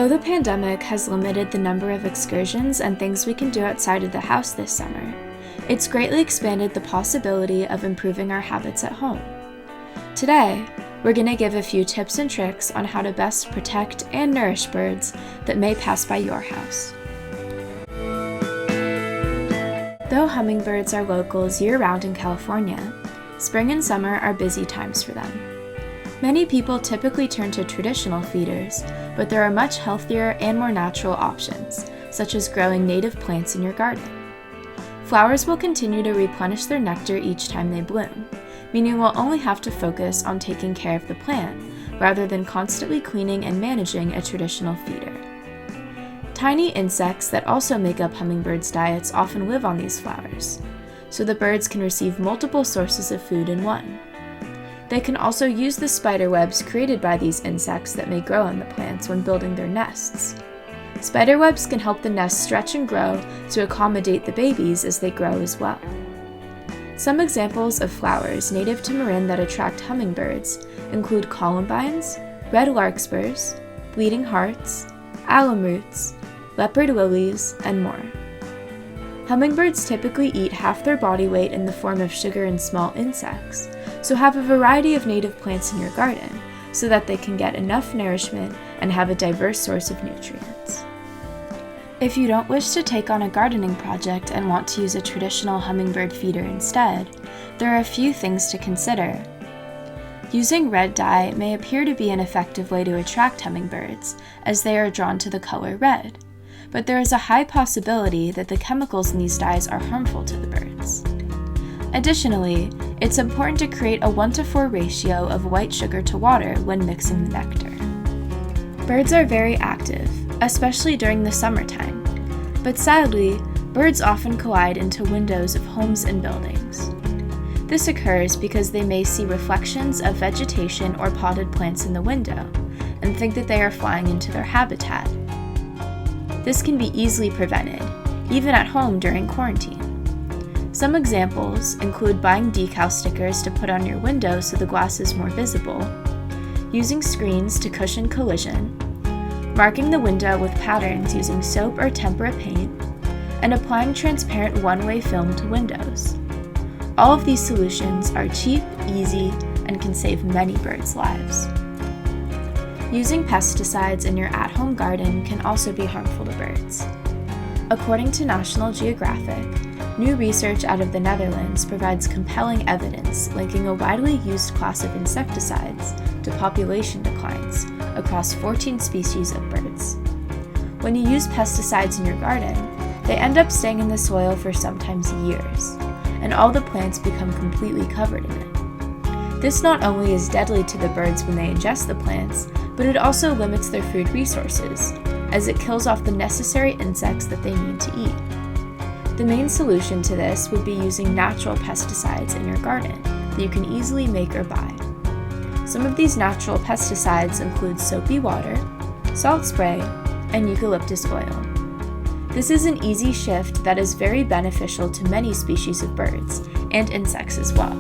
Though the pandemic has limited the number of excursions and things we can do outside of the house this summer, it's greatly expanded the possibility of improving our habits at home. Today, we're going to give a few tips and tricks on how to best protect and nourish birds that may pass by your house. Though hummingbirds are locals year-round in California, spring and summer are busy times for them. Many people typically turn to traditional feeders, but there are much healthier and more natural options, such as growing native plants in your garden. Flowers will continue to replenish their nectar each time they bloom, meaning we'll only have to focus on taking care of the plant rather than constantly cleaning and managing a traditional feeder. Tiny insects that also make up hummingbirds' diets often live on these flowers, so the birds can receive multiple sources of food in one. They can also use the spider webs created by these insects that may grow on the plants when building their nests. Spider webs can help the nests stretch and grow to accommodate the babies as they grow as well. Some examples of flowers native to Marin that attract hummingbirds include columbines, red larkspurs, bleeding hearts, alum roots, leopard lilies, and more. Hummingbirds typically eat half their body weight in the form of sugar and small insects, so have a variety of native plants in your garden so that they can get enough nourishment and have a diverse source of nutrients. If you don't wish to take on a gardening project and want to use a traditional hummingbird feeder instead, there are a few things to consider. Using red dye may appear to be an effective way to attract hummingbirds, as they are drawn to the color red, but there is a high possibility that the chemicals in these dyes are harmful to the birds. Additionally, it's important to create a 1:4 ratio of white sugar to water when mixing the nectar. Birds are very active, especially during the summertime, but sadly, birds often collide into windows of homes and buildings. This occurs because they may see reflections of vegetation or potted plants in the window and think that they are flying into their habitat. This can be easily prevented, even at home during quarantine. Some examples include buying decal stickers to put on your window so the glass is more visible, using screens to cushion collision, marking the window with patterns using soap or tempera paint, and applying transparent one-way film to windows. All of these solutions are cheap, easy, and can save many birds' lives. Using pesticides in your at-home garden can also be harmful to birds. According to National Geographic, new research out of the Netherlands provides compelling evidence linking a widely used class of insecticides to population declines across 14 species of birds. When you use pesticides in your garden, they end up staying in the soil for sometimes years, and all the plants become completely covered in it. This not only is deadly to the birds when they ingest the plants, but it also limits their food resources, as it kills off the necessary insects that they need to eat. The main solution to this would be using natural pesticides in your garden that you can easily make or buy. Some of these natural pesticides include soapy water, salt spray, and eucalyptus oil. This is an easy shift that is very beneficial to many species of birds and insects as well.